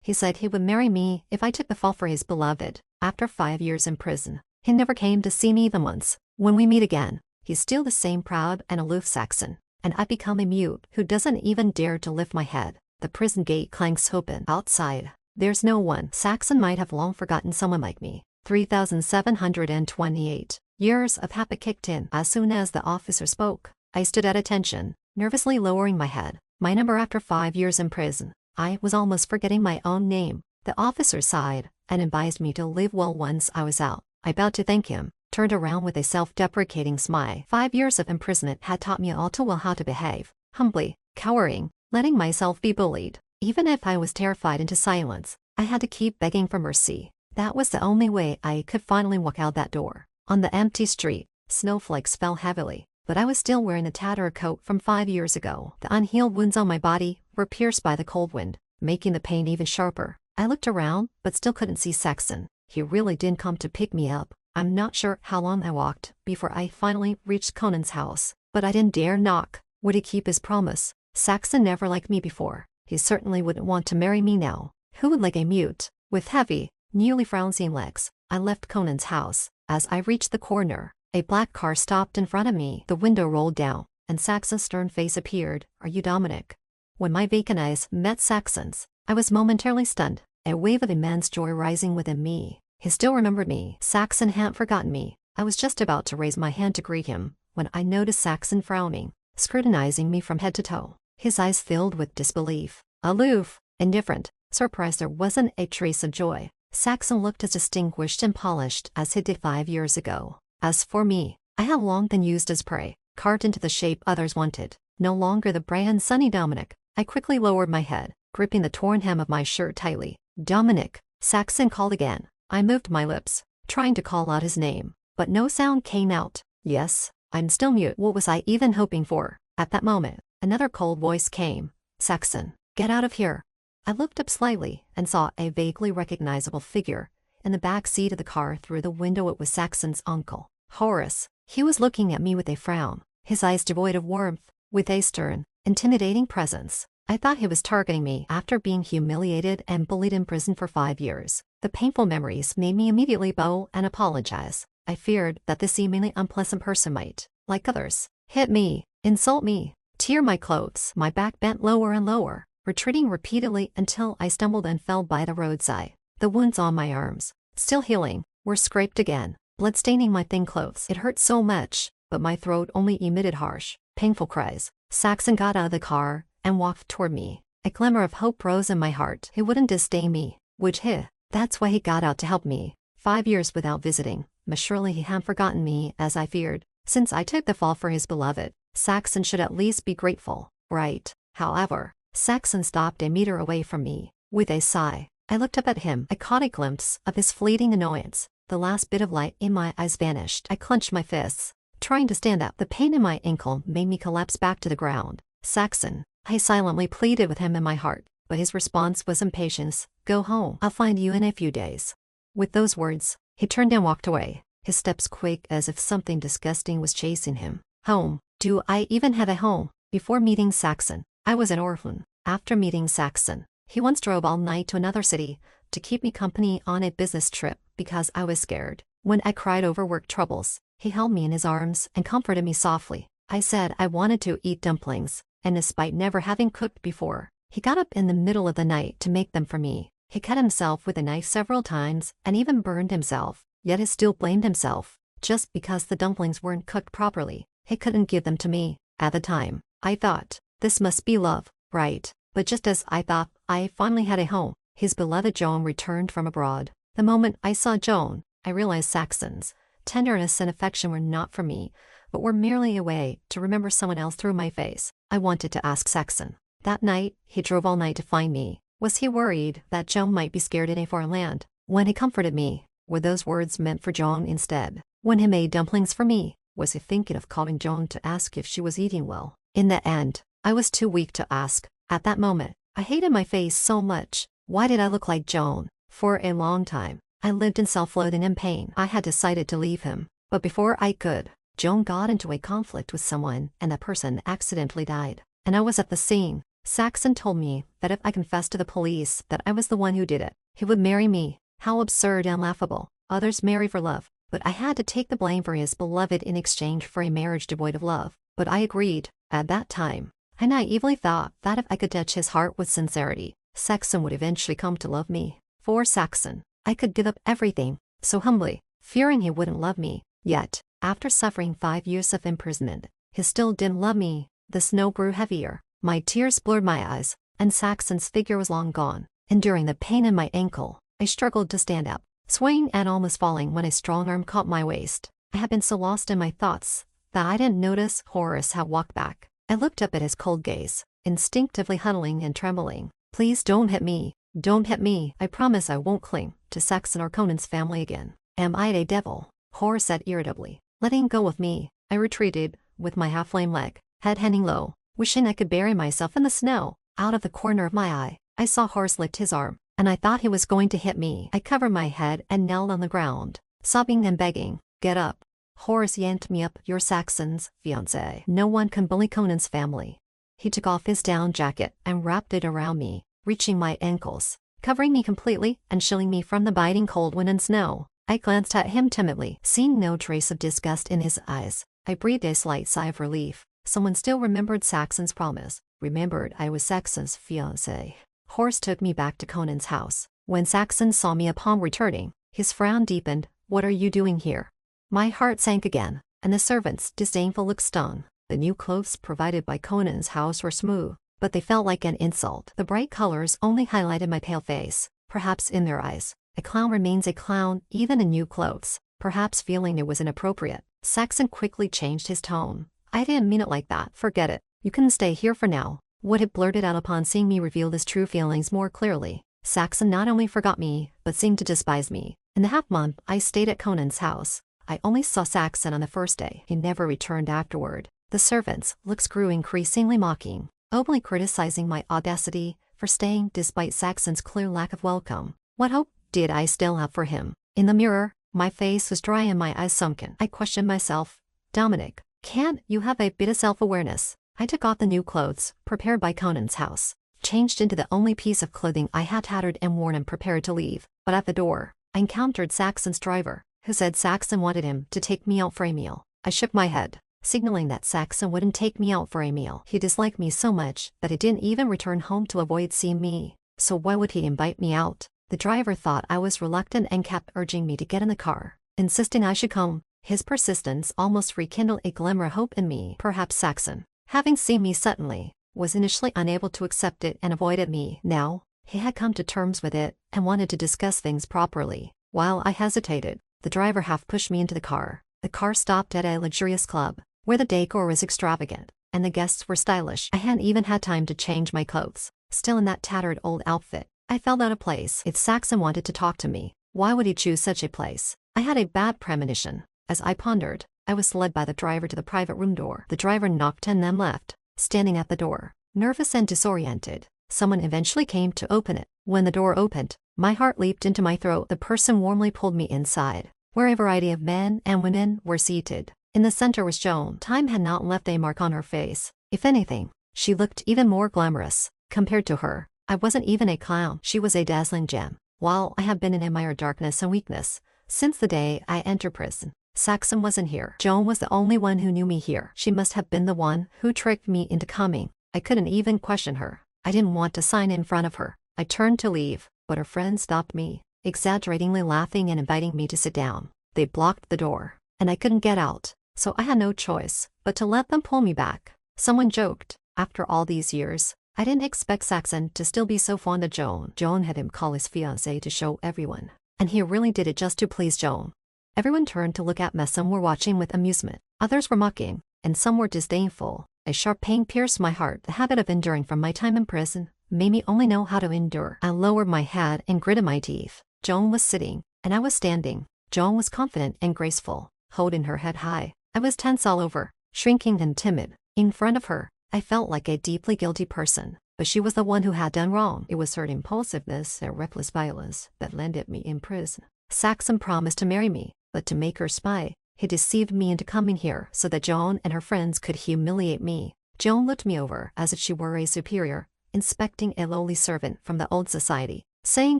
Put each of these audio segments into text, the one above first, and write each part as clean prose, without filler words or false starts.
He said he would marry me if I took the fall for his beloved. After 5 years in prison, he never came to see me even once. When we meet again, he's still the same proud and aloof Saxon, and I become a mute who doesn't even dare to lift my head. The prison gate clanks open. Outside, there's no one. Saxon might have long forgotten someone like me. 3,728 years of habit kicked in. As soon as the officer spoke, I stood at attention, nervously lowering my head. My number after 5 years in prison. I was almost forgetting my own name. The officer sighed and advised me to leave well once I was out. I bowed to thank him, turned around with a self-deprecating smile. 5 years of imprisonment had taught me all too well how to behave, humbly, cowering, letting myself be bullied. Even if I was terrified into silence, I had to keep begging for mercy. That was the only way I could finally walk out that door. On the empty street, snowflakes fell heavily, but I was still wearing the tattered coat from 5 years ago. The unhealed wounds on my body were pierced by the cold wind, making the pain even sharper. I looked around, but still couldn't see Saxon. He really didn't come to pick me up. I'm not sure how long I walked before I finally reached Conan's house, but I didn't dare knock. Would he keep his promise? Saxon never liked me before. He certainly wouldn't want to marry me now. Who would like a mute with heavy, nearly frowning legs? I left Conan's house. As I reached the corner, a black car stopped in front of me. The window rolled down, and Saxon's stern face appeared. "Are you Dominic?" When my vacant eyes met Saxon's, I was momentarily stunned, a wave of immense joy rising within me. He still remembered me. Saxon hadn't forgotten me. I was just about to raise my hand to greet him when I noticed Saxon frowning, scrutinizing me from head to toe. His eyes filled with disbelief. Aloof, indifferent, surprised there wasn't a trace of joy. Saxon looked as distinguished and polished as he did 5 years ago. As for me, I had long been used as prey, carved into the shape others wanted. No longer the bright and sunny Dominic. I quickly lowered my head, gripping the torn hem of my shirt tightly. "Dominic," Saxon called again. I moved my lips, trying to call out his name, but no sound came out. "Yes, I'm still mute." What was I even hoping for? At that moment, another cold voice came. "Saxon, get out of here." I looked up slightly and saw a vaguely recognizable figure in the back seat of the car. Through the window it was Saxon's uncle, Horace. He was looking at me with a frown, his eyes devoid of warmth, with a stern, intimidating presence. I thought he was targeting me after being humiliated and bullied in prison for 5 years. The painful memories made me immediately bow and apologize. I feared that this seemingly unpleasant person might, like others, hit me, insult me, tear my clothes. My back bent lower and lower, retreating repeatedly until I stumbled and fell by the roadside. The wounds on my arms, still healing, were scraped again, blood staining my thin clothes. It hurt so much, but my throat only emitted harsh, painful cries. Saxon got out of the car and walked toward me. A glimmer of hope rose in my heart. He wouldn't disdain me, would he? That's why he got out to help me. 5 years without visiting, but surely he hadn't forgotten me as I feared. Since I took the fall for his beloved, Saxon should at least be grateful, right? However, Saxon stopped a meter away from me. With a sigh, I looked up at him. I caught a glimpse of his fleeting annoyance. The last bit of light in my eyes vanished. I clenched my fists, trying to stand up. The pain in my ankle made me collapse back to the ground. "Saxon," I silently pleaded with him in my heart, but his response was impatience. "Go home. I'll find you in a few days." With those words, he turned and walked away, his steps quick as if something disgusting was chasing him. Home. Do I even have a home? Before meeting Saxon, I was an orphan. After meeting Saxon, he once drove all night to another city to keep me company on a business trip because I was scared. When I cried over work troubles, he held me in his arms and comforted me softly. I said I wanted to eat dumplings, and despite never having cooked before, he got up in the middle of the night to make them for me. He cut himself with a knife several times and even burned himself, yet he still blamed himself. Just because the dumplings weren't cooked properly, he couldn't give them to me. At the time, I thought, this must be love, right? But just as I thought, I finally had a home. His beloved Joan returned from abroad. The moment I saw Joan, I realized Saxon's tenderness and affection were not for me, but were merely a way to remember someone else through my face. I wanted to ask Saxon. That night, he drove all night to find me. Was he worried that Joan might be scared in a foreign land? When he comforted me, were those words meant for Joan instead? When he made dumplings for me, was he thinking of calling Joan to ask if she was eating well? In the end, I was too weak to ask. At that moment, I hated my face so much. Why did I look like Joan? For a long time, I lived in self-loathing and pain. I had decided to leave him, but before I could, Joan got into a conflict with someone and that person accidentally died. And I was at the scene. Saxon told me that if I confessed to the police that I was the one who did it, he would marry me. How absurd and laughable. Others marry for love, but I had to take the blame for his beloved in exchange for a marriage devoid of love. But I agreed. At that time, I naively thought that if I could touch his heart with sincerity, Saxon would eventually come to love me. For Saxon, I could give up everything, so humbly, fearing he wouldn't love me. Yet, after suffering 5 years of imprisonment, he still didn't love me. The snow grew heavier, my tears blurred my eyes, and Saxon's figure was long gone. Enduring the pain in my ankle, I struggled to stand up, swaying and almost falling when a strong arm caught my waist. I had been so lost in my thoughts that I didn't notice Horace had walked back. I looked up at his cold gaze, instinctively huddling and trembling. Please don't hit me. Don't hit me. I promise I won't cling to Saxon or Conan's family again. Am I a devil? Horace said irritably. Letting go of me, I retreated, with my half-lame leg, head hanging low, wishing I could bury myself in the snow. Out of the corner of my eye, I saw Horace lift his arm, and I thought he was going to hit me. I covered my head and knelt on the ground, sobbing and begging, "Get up." Horace yanked me up. "You're Saxon's fiancé. No one can bully Conan's family." He took off his down jacket and wrapped it around me, reaching my ankles, covering me completely and shielding me from the biting cold wind and snow. I glanced at him timidly, seeing no trace of disgust in his eyes. I breathed a slight sigh of relief. Someone still remembered Saxon's promise, remembered I was Saxon's fiancé. Horace took me back to Conan's house. When Saxon saw me upon returning, his frown deepened. "What are you doing here?" My heart sank again, and the servant's disdainful look stung. The new clothes provided by Conan's house were smooth, but they felt like an insult. The bright colors only highlighted my pale face. Perhaps in their eyes, a clown remains a clown even in new clothes. Perhaps feeling it was inappropriate, Saxon quickly changed his tone. "I didn't mean it like that. Forget it. You can stay here for now." What had blurted out upon seeing me revealed his true feelings more clearly. Saxon not only forgot me, but seemed to despise me. In the half-month I stayed at Conan's house, I only saw Saxon on the first day. He never returned afterward. The servants' looks grew increasingly mocking, openly criticizing my audacity for staying despite Saxon's clear lack of welcome. What hope did I still have for him? In the mirror, my face was dry and my eyes sunken. I questioned myself. "Dominic, can't you have a bit of self-awareness?" I took off the new clothes, prepared by Conan's house, changed into the only piece of clothing I had tattered and worn and prepared to leave. But at the door, I encountered Saxon's driver, who said Saxon wanted him to take me out for a meal. I shook my head, signaling that Saxon wouldn't take me out for a meal. He disliked me so much that he didn't even return home to avoid seeing me. So why would he invite me out? The driver thought I was reluctant and kept urging me to get in the car, insisting I should come. His persistence almost rekindled a glimmer of hope in me. Perhaps Saxon, having seen me suddenly, was initially unable to accept it and avoided me. Now, he had come to terms with it and wanted to discuss things properly. While I hesitated, the driver half pushed me into the car. The car stopped at a luxurious club, where the decor was extravagant, and the guests were stylish. I hadn't even had time to change my clothes. Still in that tattered old outfit, I felt out of place. If Saxon wanted to talk to me, why would he choose such a place? I had a bad premonition. As I pondered, I was led by the driver to the private room door. The driver knocked and then left. Standing at the door, nervous and disoriented, someone eventually came to open it. When the door opened, my heart leaped into my throat. The person warmly pulled me inside, where a variety of men and women were seated. In the center was Joan. Time had not left a mark on her face. If anything, she looked even more glamorous. Compared to her, I wasn't even a clown. She was a dazzling gem. While I have been in admired darkness and weakness since the day I entered prison, Saxon wasn't here. Joan was the only one who knew me here. She must have been the one who tricked me into coming. I couldn't even question her. I didn't want to sign in front of her. I turned to leave, but her friend stopped me, exaggeratingly laughing and inviting me to sit down. They blocked the door, and I couldn't get out, so I had no choice but to let them pull me back. Someone joked, after all these years, I didn't expect Saxon to still be so fond of Joan. Joan had him call his fiancée to show everyone, and he really did it just to please Joan. Everyone turned to look at me. Some were watching with amusement, others were mocking, and some were disdainful. A sharp pain pierced my heart. The habit of enduring from my time in prison made me only know how to endure. I lowered my head and gritted my teeth. Joan was sitting, and I was standing. Joan was confident and graceful, holding her head high. I was tense all over, shrinking and timid. In front of her, I felt like a deeply guilty person, but she was the one who had done wrong. It was her impulsiveness and reckless violence that landed me in prison. Saxon promised to marry me, but to make her spy, he deceived me into coming here so that Joan and her friends could humiliate me. Joan looked me over as if she were a superior, inspecting a lowly servant from the old society, saying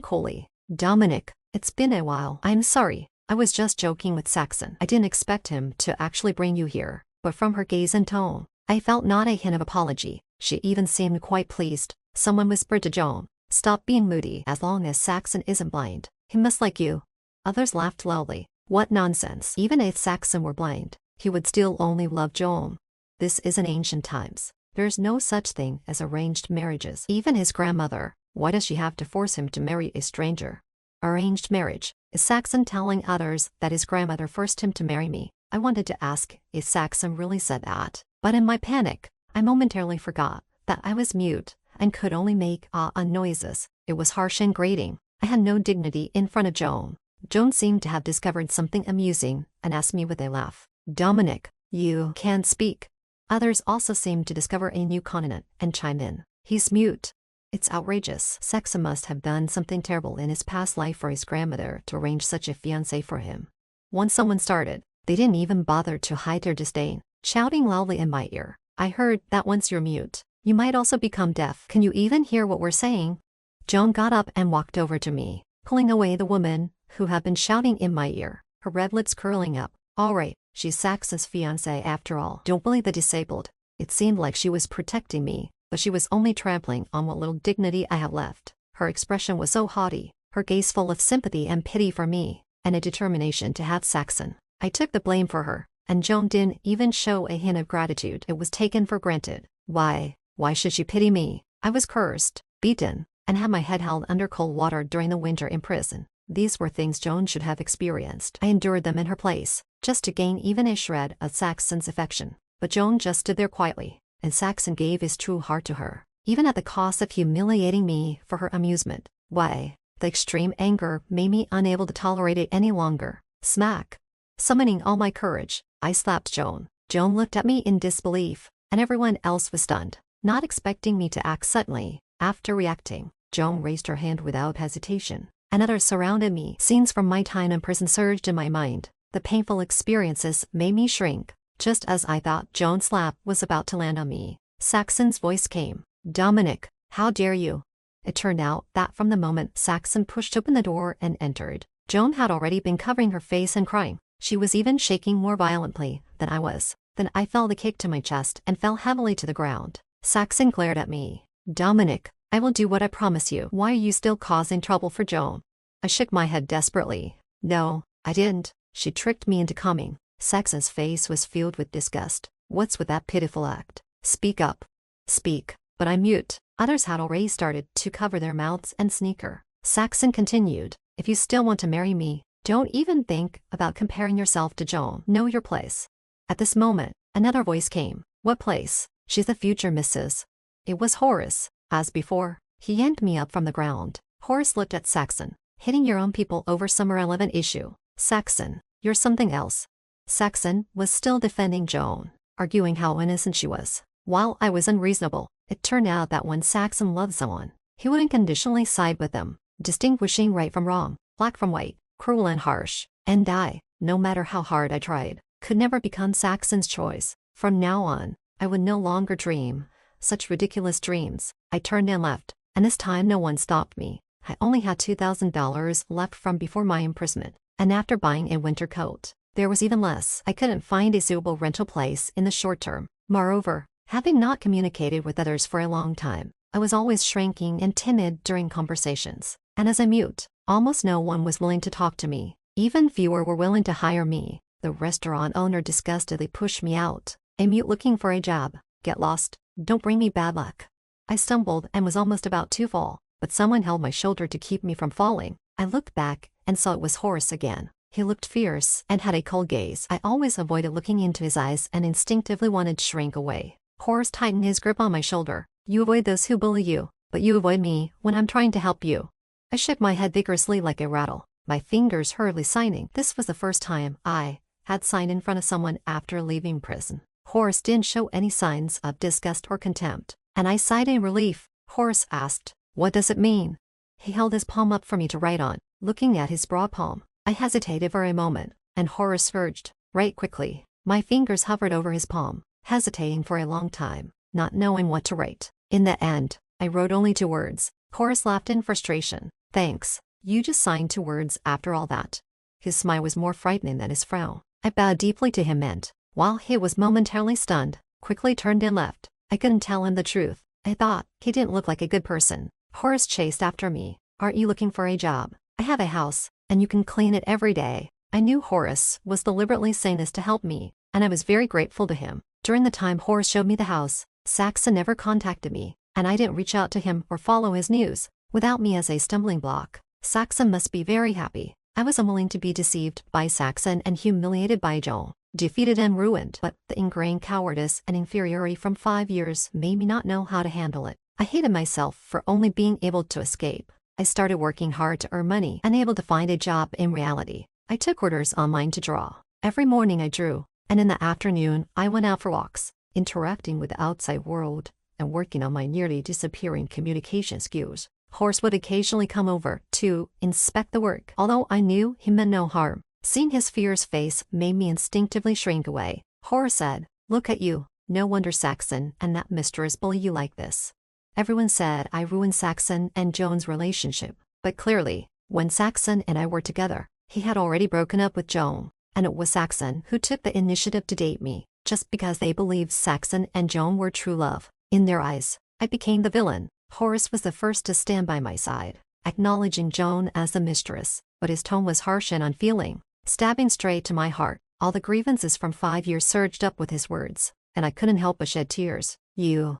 coolly, "Dominic, it's been a while. I'm sorry. I was just joking with Saxon. I didn't expect him to actually bring you here." But from her gaze and tone, I felt not a hint of apology. She even seemed quite pleased. Someone whispered to Joan, "Stop being moody. As long as Saxon isn't blind, he must like you." Others laughed loudly. What nonsense. Even if Saxon were blind, he would still only love Joan. This is in ancient times. There's no such thing as arranged marriages. Even his grandmother, why does she have to force him to marry a stranger? Arranged marriage. Is Saxon telling others that his grandmother forced him to marry me? I wanted to ask if Saxon really said that, but in my panic, I momentarily forgot that I was mute and could only make noises. It was harsh and grating. I had no dignity in front of Joan. Joan seemed to have discovered something amusing and asked me with a laugh, "Dominic, you can't speak." Others also seemed to discover a new continent and chime in, "He's mute." It's outrageous. Saxon must have done something terrible in his past life for his grandmother to arrange such a fiancé for him. Once someone started, they didn't even bother to hide their disdain, shouting loudly in my ear, "I heard that once you're mute, you might also become deaf. Can you even hear what we're saying?" Joan got up and walked over to me, pulling away the woman who had been shouting in my ear, her red lips curling up. "All right, she's Saxon's fiancé after all. Don't bully the disabled." It seemed like she was protecting me, but she was only trampling on what little dignity I had left. Her expression was so haughty, her gaze full of sympathy and pity for me, and a determination to have Saxon. I took the blame for her, and Joan didn't even show a hint of gratitude. It was taken for granted. Why should she pity me? I was cursed, beaten, and had my head held under cold water during the winter in prison. These were things Joan should have experienced. I endured them in her place, just to gain even a shred of Saxon's affection. But Joan just stood there quietly, and Saxon gave his true heart to her, even at the cost of humiliating me for her amusement. Why? The extreme anger made me unable to tolerate it any longer. Smack! Summoning all my courage, I slapped Joan. Joan looked at me in disbelief, and everyone else was stunned, not expecting me to act suddenly. After reacting, Joan raised her hand without hesitation, and others surrounded me. Scenes from my time in prison surged in my mind. The painful experiences made me shrink. Just as I thought Joan's slap was about to land on me, Saxon's voice came. "Dominic, how dare you?" It turned out that from the moment Saxon pushed open the door and entered, Joan had already been covering her face and crying. She was even shaking more violently than I was. Then I felt a kick to my chest and fell heavily to the ground. Saxon glared at me. "Dominic, I will do what I promise you. Why are you still causing trouble for Joan?" I shook my head desperately. "No, I didn't. She tricked me into coming." Saxon's face was filled with disgust. "What's with that pitiful act? Speak up." "Speak." But I'm mute. Others had already started to cover their mouths and sneer. Saxon continued, "If you still want to marry me, don't even think about comparing yourself to Joan. Know your place." At this moment, another voice came. "What place? She's the future Mrs." It was Horace. As before, he yanked me up from the ground. Horace looked at Saxon. "Hitting your own people over some irrelevant issue. Saxon, you're something else." Saxon was still defending Joan, arguing how innocent she was. While I was unreasonable, it turned out that when Saxon loved someone, he would unconditionally side with them, distinguishing right from wrong, black from white, cruel and harsh. And I, no matter how hard I tried, could never become Saxon's choice. From now on, I would no longer dream such ridiculous dreams. I turned and left, and this time no one stopped me. I only had $2,000 left from before my imprisonment, and after buying a winter coat, there was even less. I couldn't find a suitable rental place in the short term. Moreover, having not communicated with others for a long time, I was always shrinking and timid during conversations, and as a mute, almost no one was willing to talk to me. Even fewer were willing to hire me. The restaurant owner disgustedly pushed me out. "A mute looking for a job. Get lost. Don't bring me bad luck." I stumbled and was almost about to fall, but someone held my shoulder to keep me from falling. I looked back and saw it was Horace again. He looked fierce and had a cold gaze. I always avoided looking into his eyes and instinctively wanted to shrink away. Horace tightened his grip on my shoulder. "You avoid those who bully you, but you avoid me when I'm trying to help you." I shook my head vigorously like a rattle, my fingers hurriedly signing. This was the first time I had signed in front of someone after leaving prison. Horace didn't show any signs of disgust or contempt, and I sighed in relief. Horace asked, "What does it mean?" He held his palm up for me to write on, looking at his broad palm. I hesitated for a moment, and Horace urged, "Write quickly." My fingers hovered over his palm, hesitating for a long time, not knowing what to write. In the end, I wrote only 2 words. Horace laughed in frustration. Thanks. You just signed 2 words after all that. His smile was more frightening than his frown. I bowed deeply to him and, while he was momentarily stunned, quickly turned and left. I couldn't tell him the truth. I thought he didn't look like a good person. Horace chased after me. Aren't you looking for a job? I have a house, and you can clean it every day. I knew Horace was deliberately saying this to help me, and I was very grateful to him. During the time Horace showed me the house, Saxon never contacted me, and I didn't reach out to him or follow his news. Without me as a stumbling block, Saxon must be very happy. I was unwilling to be deceived by Saxon and humiliated by Joan. Defeated and ruined, but the ingrained cowardice and inferiority from 5 years made me not know how to handle it. I hated myself for only being able to escape. I started working hard to earn money, unable to find a job in reality. I took orders online to draw. Every morning I drew, and in the afternoon I went out for walks, interacting with the outside world and working on my nearly disappearing communication skills. Horace would occasionally come over to inspect the work, although I knew he meant no harm. Seeing his fierce face made me instinctively shrink away. Horace said, "Look at you. No wonder Saxon and that mistress bully you like this." Everyone said I ruined Saxon and Joan's relationship, but clearly, when Saxon and I were together, he had already broken up with Joan, and it was Saxon who took the initiative to date me, just because they believed Saxon and Joan were true love. In their eyes, I became the villain. Horace was the first to stand by my side, acknowledging Joan as the mistress, but his tone was harsh and unfeeling, stabbing straight to my heart. All the grievances from 5 years surged up with his words, and I couldn't help but shed tears.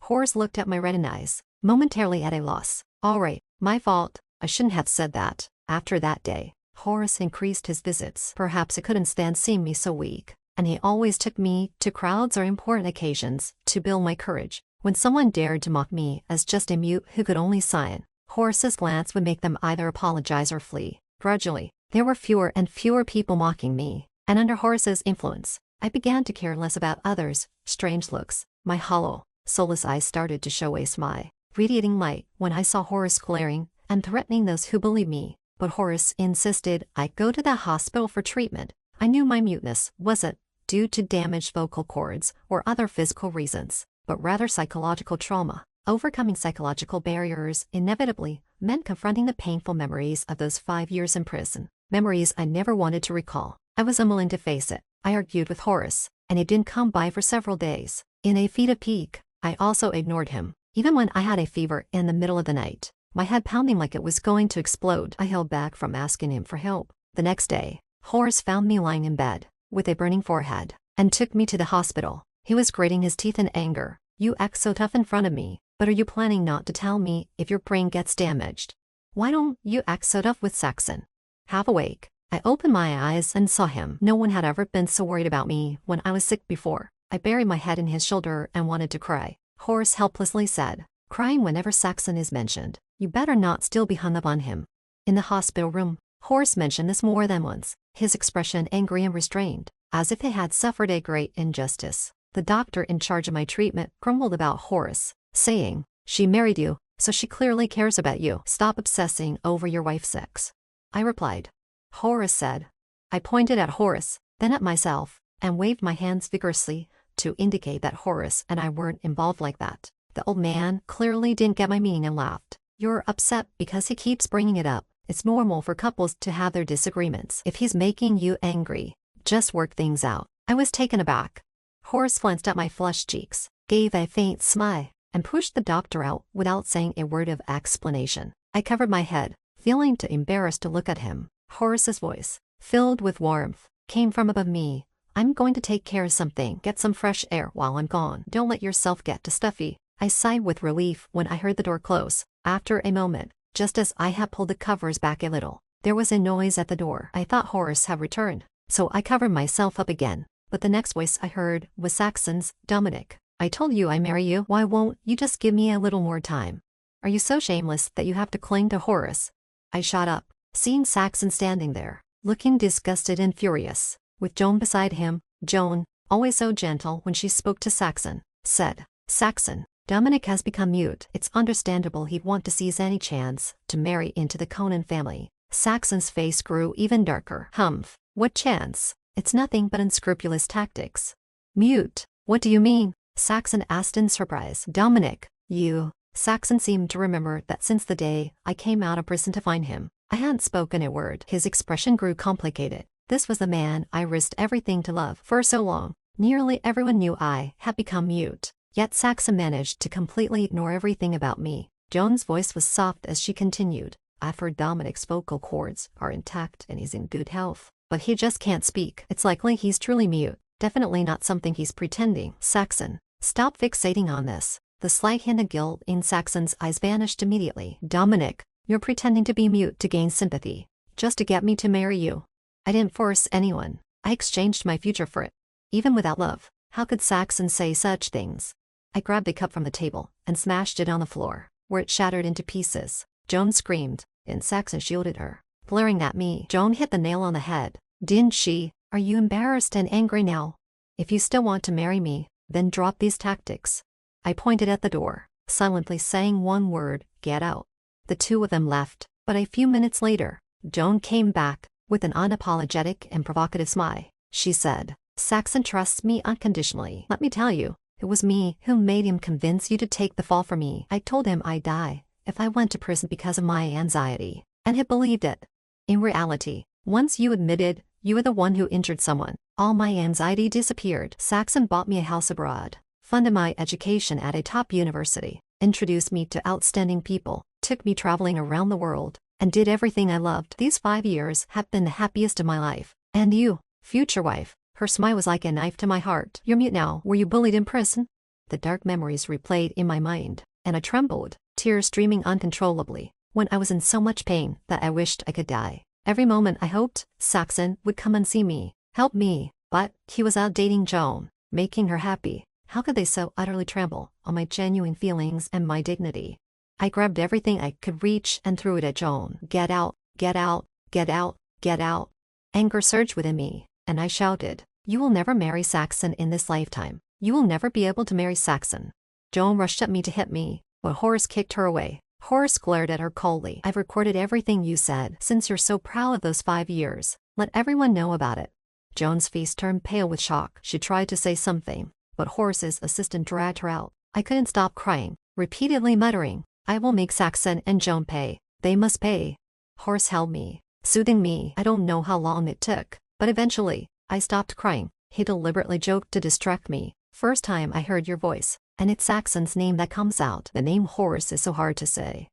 Horace looked at my reddened eyes, momentarily at a loss. All right, my fault. I shouldn't have said that. After that day, Horace increased his visits. Perhaps he couldn't stand seeing me so weak, and he always took me to crowds or important occasions to build my courage. When someone dared to mock me as just a mute who could only sign, Horace's glance would make them either apologize or flee. Gradually, there were fewer and fewer people mocking me, and under Horace's influence, I began to care less about others' strange looks. My hollow, soulless eyes started to show a smile, radiating light when I saw Horace glaring and threatening those who bullied me. But Horace insisted I go to the hospital for treatment. I knew my muteness wasn't due to damaged vocal cords or other physical reasons, but rather psychological trauma. Overcoming psychological barriers inevitably meant confronting the painful memories of those 5 years in prison, memories I never wanted to recall. I was unwilling to face it. I argued with Horace, and he didn't come by for several days. In a fit of pique, I also ignored him. Even when I had a fever in the middle of the night, my head pounding like it was going to explode, I held back from asking him for help. The next day, Horace found me lying in bed, with a burning forehead, and took me to the hospital. He was grating his teeth in anger. You act so tough in front of me, but are you planning not to tell me if your brain gets damaged? Why don't you act so tough with Saxon? Half awake, I opened my eyes and saw him. No one had ever been so worried about me when I was sick before. I buried my head in his shoulder and wanted to cry. Horace helplessly said, crying whenever Saxon is mentioned, you better not still be hung up on him. In the hospital room, Horace mentioned this more than once, his expression angry and restrained, as if they had suffered a great injustice. The doctor in charge of my treatment grumbled about Horace, saying, she married you, so she clearly cares about you. Stop obsessing over your wife's sex. I replied. Horace said. I pointed at Horace, then at myself, and waved my hands vigorously to indicate that Horace and I weren't involved like that. The old man clearly didn't get my meaning and laughed. You're upset because he keeps bringing it up. It's normal for couples to have their disagreements. If he's making you angry, just work things out. I was taken aback. Horace glanced at my flushed cheeks, gave a faint smile, and pushed the doctor out without saying a word of explanation. I covered my head, feeling too embarrassed to look at him. Horace's voice, filled with warmth, came from above me. I'm going to take care of something. Get some fresh air while I'm gone. Don't let yourself get too stuffy. I sighed with relief when I heard the door close. After a moment, just as I had pulled the covers back a little, there was a noise at the door. I thought Horace had returned, so I covered myself up again. But the next voice I heard was Saxon's. Dominic, I told you I'd marry you. Why won't you just give me a little more time? Are you so shameless that you have to cling to Horace? I shot up, seeing Saxon standing there, looking disgusted and furious, with Joan beside him. Joan, always so gentle when she spoke to Saxon, said, Saxon, Dominic has become mute. It's understandable he'd want to seize any chance to marry into the Conan family. Saxon's face grew even darker. Humph, what chance? It's nothing but unscrupulous tactics. Mute? What do you mean? Saxon asked in surprise. Dominic, you Saxon seemed to remember that since the day I came out of prison to find him, I hadn't spoken a word. His expression grew complicated. This was the man I risked everything to love for so long. Nearly everyone knew I had become mute. Yet Saxon managed to completely ignore everything about me. Joan's voice was soft as she continued. I've heard Dominic's vocal cords are intact and he's in good health. But he just can't speak. It's likely he's truly mute. Definitely not something he's pretending. Saxon, stop fixating on this. The slight hint of guilt in Saxon's eyes vanished immediately. Dominic, you're pretending to be mute to gain sympathy. Just to get me to marry you. I didn't force anyone. I exchanged my future for it. Even without love, how could Saxon say such things? I grabbed a cup from the table and smashed it on the floor, where it shattered into pieces. Joan screamed, and Saxon shielded her. Glaring at me, Joan hit the nail on the head. Didn't she? Are you embarrassed and angry now? If you still want to marry me, then drop these tactics. I pointed at the door, silently saying one word, get out. The two of them left, but a few minutes later, Joan came back, with an unapologetic and provocative smile. She said, Saxon trusts me unconditionally. Let me tell you, it was me who made him convince you to take the fall for me. I told him I'd die if I went to prison because of my anxiety, and he believed it. In reality, once you admitted you were the one who injured someone, all my anxiety disappeared. Saxon bought me a house abroad, funded my education at a top university, introduced me to outstanding people, took me traveling around the world, and did everything I loved. These 5 years have been the happiest of my life. And you, future wife. Her smile was like a knife to my heart. You're mute now. Were you bullied in prison? The dark memories replayed in my mind, and I trembled, tears streaming uncontrollably, when I was in so much pain that I wished I could die. Every moment I hoped Saxon would come and see me, help me, but he was out dating Joan, making her happy. How could they so utterly trample on my genuine feelings and my dignity? I grabbed everything I could reach and threw it at Joan. Get out, get out, get out, get out. Anger surged within me, and I shouted, you will never marry Saxon in this lifetime. You will never be able to marry Saxon. Joan rushed at me to hit me, but Horace kicked her away. Horace glared at her coldly. I've recorded everything you said. Since you're so proud of those 5 years, let everyone know about it. Joan's face turned pale with shock. She tried to say something, but Horace's assistant dragged her out. I couldn't stop crying, repeatedly muttering, I will make Saxon and Joan pay. They must pay. Horace held me, soothing me. I don't know how long it took, but eventually, I stopped crying. He deliberately joked to distract me. First time I heard your voice, and it's Saxon's name that comes out. The name Horace is so hard to say.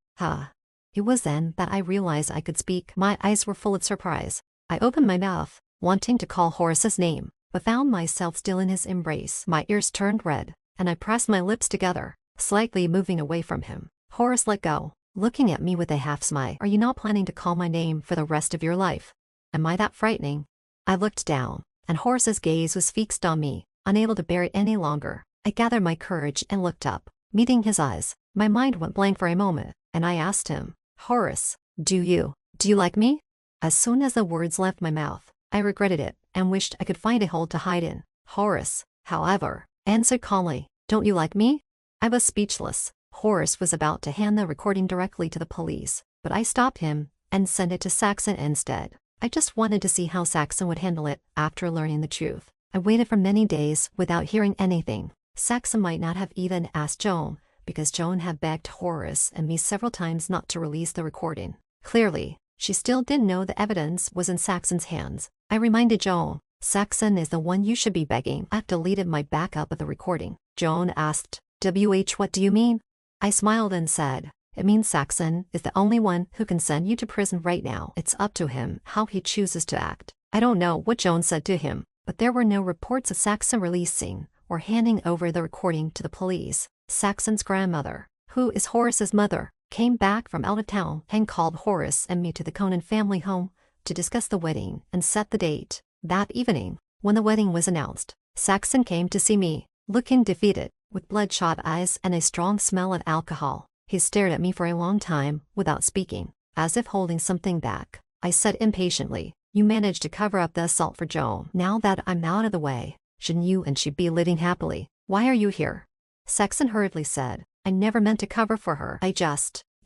It was then that I realized I could speak. My eyes were full of surprise. I opened my mouth, wanting to call Horace's name, but found myself still in his embrace. My ears turned red, and I pressed my lips together, slightly moving away from him. Horace let go, looking at me with a half smile. Are you not planning to call my name for the rest of your life? Am I that frightening? I looked down, and Horace's gaze was fixed on me, unable to bear it any longer. I gathered my courage and looked up. Meeting his eyes, my mind went blank for a moment, and I asked him, Horace, do you like me? As soon as the words left my mouth, I regretted it and wished I could find a hole to hide in. Horace, however, answered calmly, don't you like me? I was speechless. Horace was about to hand the recording directly to the police, but I stopped him and sent it to Saxon instead. I just wanted to see how Saxon would handle it after learning the truth. I waited for many days without hearing anything. Saxon might not have even asked Joan, because Joan had begged Horace and me several times not to release the recording. Clearly, she still didn't know the evidence was in Saxon's hands. I reminded Joan, Saxon is the one you should be begging. I've deleted my backup of the recording. Joan asked, what do you mean? I smiled and said, it means Saxon is the only one who can send you to prison right now. It's up to him how he chooses to act. I don't know what Joan said to him, but there were no reports of Saxon releasing or handing over the recording to the police. Saxon's grandmother, who is Horace's mother, came back from out of town and called Horace and me to the Conan family home to discuss the wedding and set the date. That evening, when the wedding was announced, Saxon came to see me, looking defeated, with bloodshot eyes and a strong smell of alcohol. He stared at me for a long time without speaking, as if holding something back. I said impatiently, you managed to cover up the assault for Joan. Now that I'm out of the way, shouldn't you and she be living happily? Why are you here? Saxon hurriedly said, I never meant to cover for her.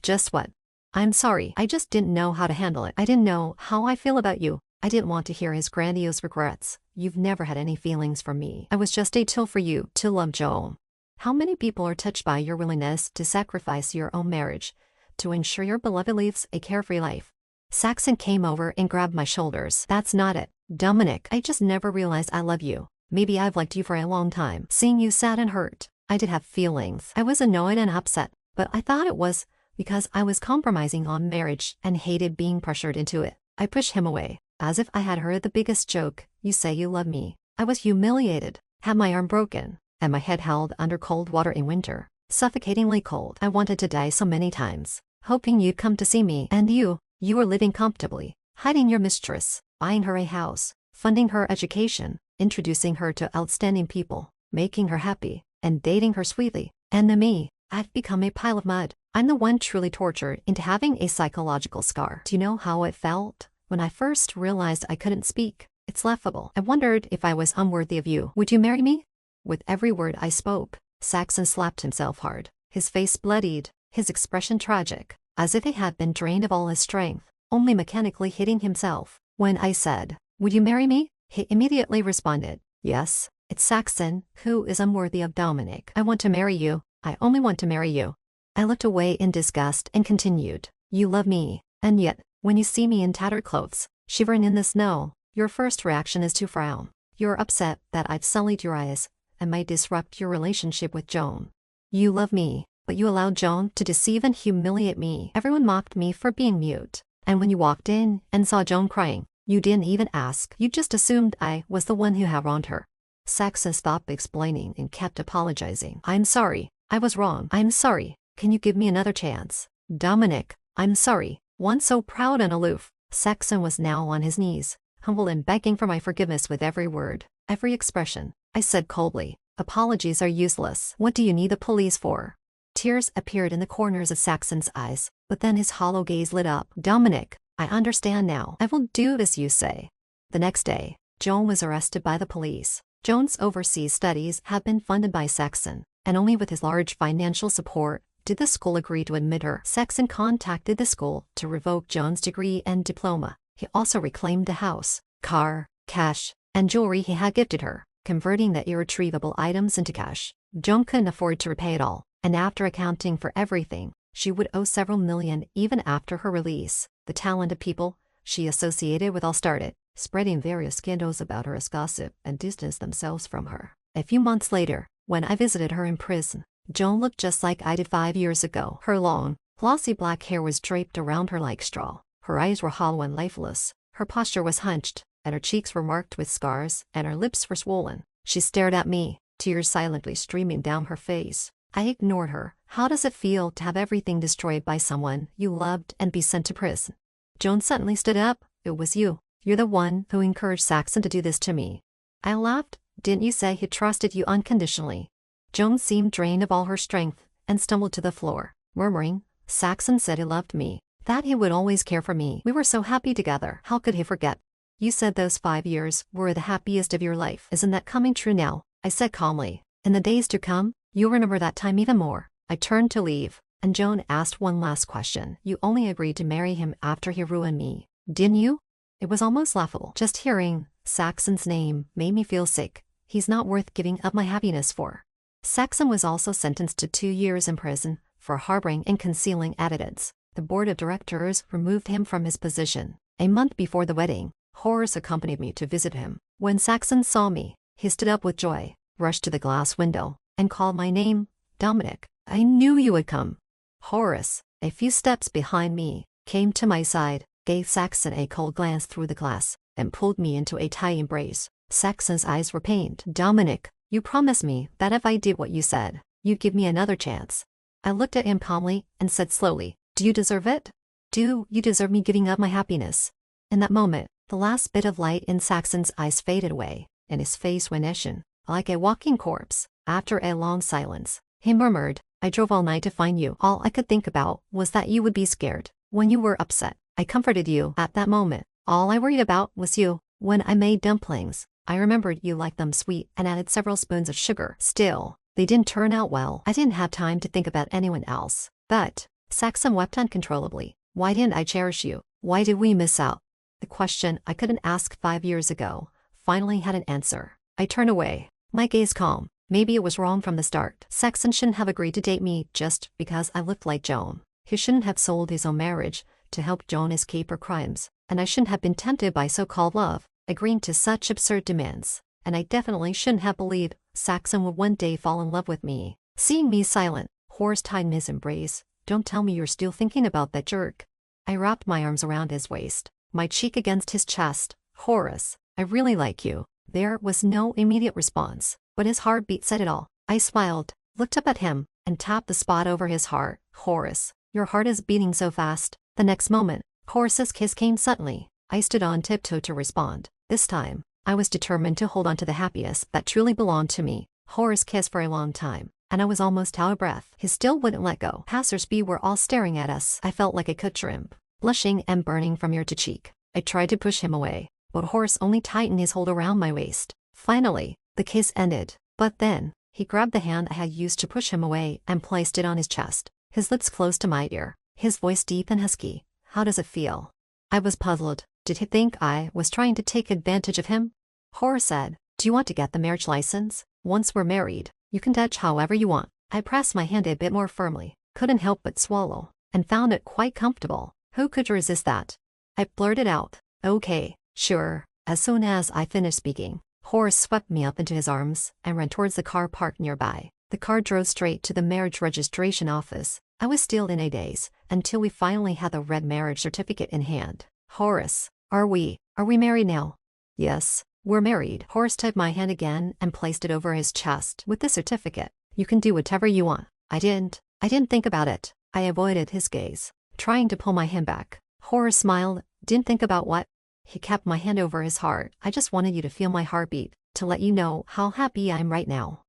Just what? I'm sorry, I just didn't know how to handle it. I didn't know how I feel about you. I didn't want to hear his grandiose regrets. You've never had any feelings for me. I was just a tool for you to love Joan. How many people are touched by your willingness to sacrifice your own marriage to ensure your beloved lives a carefree life? Saxon came over and grabbed my shoulders. That's not it, Dominic. I just never realized I love you. Maybe I've liked you for a long time. Seeing you sad and hurt, I did have feelings. I was annoyed and upset, but I thought it was because I was compromising on marriage and hated being pressured into it. I pushed him away, as if I had heard the biggest joke. You say you love me. I was humiliated, had my arm broken, and my head held under cold water in winter, suffocatingly cold. I wanted to die so many times, hoping you'd come to see me. And you were living comfortably, hiding your mistress, buying her a house, funding her education, introducing her to outstanding people, making her happy, and dating her sweetly. And to me, I've become a pile of mud. I'm the one truly tortured into having a psychological scar. Do you know how it felt when I first realized I couldn't speak? It's laughable. I wondered if I was unworthy of you. Would you marry me? With every word I spoke, Saxon slapped himself hard. His face bloodied, his expression tragic, as if he had been drained of all his strength, only mechanically hitting himself. When I said, "Would you marry me?" he immediately responded, "Yes." It's Saxon who is unworthy of Dominic. I want to marry you. I only want to marry you. I looked away in disgust and continued, "You love me, and yet, when you see me in tattered clothes, shivering in the snow, your first reaction is to frown. You're upset that I've sullied your eyes and might disrupt your relationship with Joan. You love me, but you allowed Joan to deceive and humiliate me. Everyone mocked me for being mute, and when you walked in and saw Joan crying, you didn't even ask. You just assumed I was the one who had wronged her." Saxon stopped explaining and kept apologizing. "I'm sorry. I was wrong. I'm sorry. Can you give me another chance? Dominic, I'm sorry." Once so proud and aloof, Saxon was now on his knees, humble and begging for my forgiveness with every word, every expression. I said coldly, "Apologies are useless. What do you need the police for?" Tears appeared in the corners of Saxon's eyes, but then his hollow gaze lit up. "Dominic, I understand now. I will do as you say." The next day, Joan was arrested by the police. Joan's overseas studies had been funded by Saxon, and only with his large financial support did the school agree to admit her. Saxon contacted the school to revoke Joan's degree and diploma. He also reclaimed the house, car, cash, and jewelry he had gifted her, converting the irretrievable items into cash. Joan couldn't afford to repay it all, and after accounting for everything, she would owe several million even after her release. The talented people she associated with all started spreading various scandals about her as gossip and distanced themselves from her. A few months later, when I visited her in prison, Joan looked just like I did 5 years ago. Her long, glossy black hair was draped around her like straw. Her eyes were hollow and lifeless. Her posture was hunched, and her cheeks were marked with scars, and her lips were swollen. She stared at me, tears silently streaming down her face. I ignored her. How does it feel to have everything destroyed by someone you loved and be sent to prison? Joan suddenly stood up. "It was you. You're the one who encouraged Saxon to do this to me." I laughed. "Didn't you say he trusted you unconditionally?" Joan seemed drained of all her strength and stumbled to the floor, murmuring, "Saxon said he loved me, that he would always care for me. We were so happy together. How could he forget? You said those 5 years were the happiest of your life. Isn't that coming true now?" I said calmly. "In the days to come, you'll remember that time even more." I turned to leave, and Joan asked one last question. "You only agreed to marry him after he ruined me, didn't you?" It was almost laughable. Just hearing Saxon's name made me feel sick. He's not worth giving up my happiness for. Saxon was also sentenced to 2 years in prison for harboring and concealing evidence. The board of directors removed him from his position. A month before the wedding, Horace accompanied me to visit him. When Saxon saw me, he stood up with joy, rushed to the glass window, and called my name, "Dominic, I knew you would come." Horace, a few steps behind me, came to my side, gave Saxon a cold glance through the glass, and pulled me into a tight embrace. Saxon's eyes were pained. "Dominic, you promised me that if I did what you said, you'd give me another chance." I looked at him calmly and said slowly, "Do you deserve it? Do you deserve me giving up my happiness?" In that moment, the last bit of light in Saxon's eyes faded away, and his face went ashen, like a walking corpse. After a long silence, he murmured, "I drove all night to find you. All I could think about was that you would be scared. When you were upset, I comforted you at that moment. All I worried about was you. When I made dumplings, I remembered you liked them sweet and added several spoons of sugar. Still, they didn't turn out well. I didn't have time to think about anyone else. But," Saxon wept uncontrollably, "why didn't I cherish you? Why did we miss out?" The question I couldn't ask 5 years ago finally had an answer. I turned away, my gaze calm. Maybe it was wrong from the start. Saxon shouldn't have agreed to date me just because I looked like Joan. He shouldn't have sold his own marriage to help Joan escape her crimes. And I shouldn't have been tempted by so-called love, agreeing to such absurd demands. And I definitely shouldn't have believed Saxon would one day fall in love with me. Seeing me silent, Horace tightened his embrace. Don't tell me you're still thinking about that jerk. I wrapped my arms around his waist, my cheek against his chest. Horace, I really like you. There was no immediate response, but his heartbeat said it all. I smiled, looked up at him, and tapped the spot over his heart. Horace, your heart is beating so fast. The next moment, Horace's kiss came suddenly. I stood on tiptoe to respond. This time, I was determined to hold on to the happiness that truly belonged to me. Horace kissed for a long time, and I was almost out of breath. He still wouldn't let go. Passers-by were all staring at us. I felt like a cooked shrimp, blushing and burning from ear to cheek. I tried to push him away, but Horace only tightened his hold around my waist. Finally, the kiss ended, but then, he grabbed the hand I had used to push him away and placed it on his chest, his lips close to my ear, his voice deep and husky. How does it feel? I was puzzled. Did he think I was trying to take advantage of him? Horace said, do you want to get the marriage license? Once we're married, you can touch however you want. I pressed my hand a bit more firmly, couldn't help but swallow, and found it quite comfortable. Who could resist that? I blurted out, okay, sure. As soon as I finished speaking, Horace swept me up into his arms and ran towards the car parked nearby. The car drove straight to the marriage registration office. I was still in a daze until we finally had the red marriage certificate in hand. Horace, are we married now? Yes, we're married. Horace took my hand again and placed it over his chest. With the certificate, you can do whatever you want. I didn't think about it. I avoided his gaze, trying to pull my hand back. Horace smiled. Didn't think about what? He kept my hand over his heart. I just wanted you to feel my heartbeat, to let you know how happy I am right now.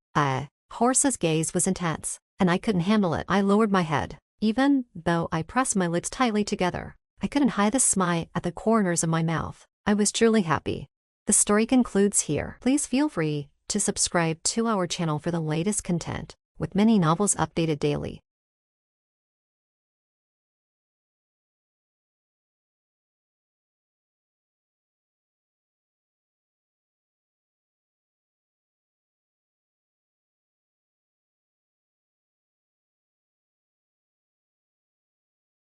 Horace's gaze was intense, and I couldn't handle it. I lowered my head. Even though I pressed my lips tightly together, I couldn't hide the smile at the corners of my mouth. I was truly happy. The story concludes here. Please feel free to subscribe to our channel for the latest content, with many novels updated daily.